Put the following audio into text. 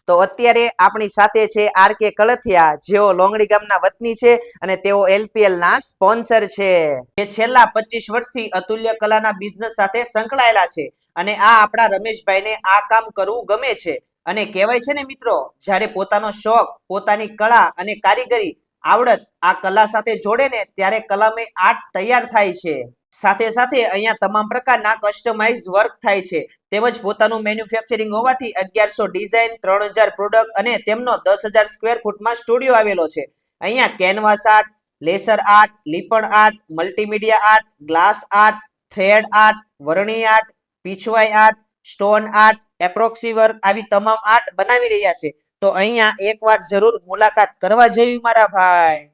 તો અત્યારે આપણી સાથે છે આર કે કળથિયા, જેઓ લોંગડી ગામના વતની છે અને તેઓ એલપીએલ ના સ્પોન્સર છે. જે છેલ્લા 25 વર્ષથી અતુલ્ય કલાના બિઝનેસ સાથે સંકળાયેલા છે અને આ આપણા રમેશભાઈને આ કામ કરવું ગમે છે. અને કહેવાય છે ને મિત્રો, જ્યારે પોતાનો શોખ, પોતાની કળા અને કારીગરી આવડત આ કલા સાથે જોડે ને ત્યારે કલામય આર્ટ તૈયાર થાય છે. સાથે સાથે અહીંયા તમામ પ્રકારના કસ્ટમાઇઝ વર્ક થાય છે. તેમજ પોતાનું મેન્યુફેક્ચરિંગ હોવાથી 1100 ડિઝાઇન, 3000 પ્રોડક્ટ અને તેમનો 10,000 સ્ક્વેર ફૂટમાં સ્ટુડિયો આવેલો છે. અહીંયા કેનવાસ આર્ટ, લેસર આર્ટ, લીપણ art, multimedia art, glass art, thread art, વરણી art, Pichwai art, stone art, epoxy work આવી તમામ આર્ટ બનાવી રહ્યા છે. તો અહીંયા એકવાર જરૂર મુલાકાત કરવા જેવી મારા ભાઈ.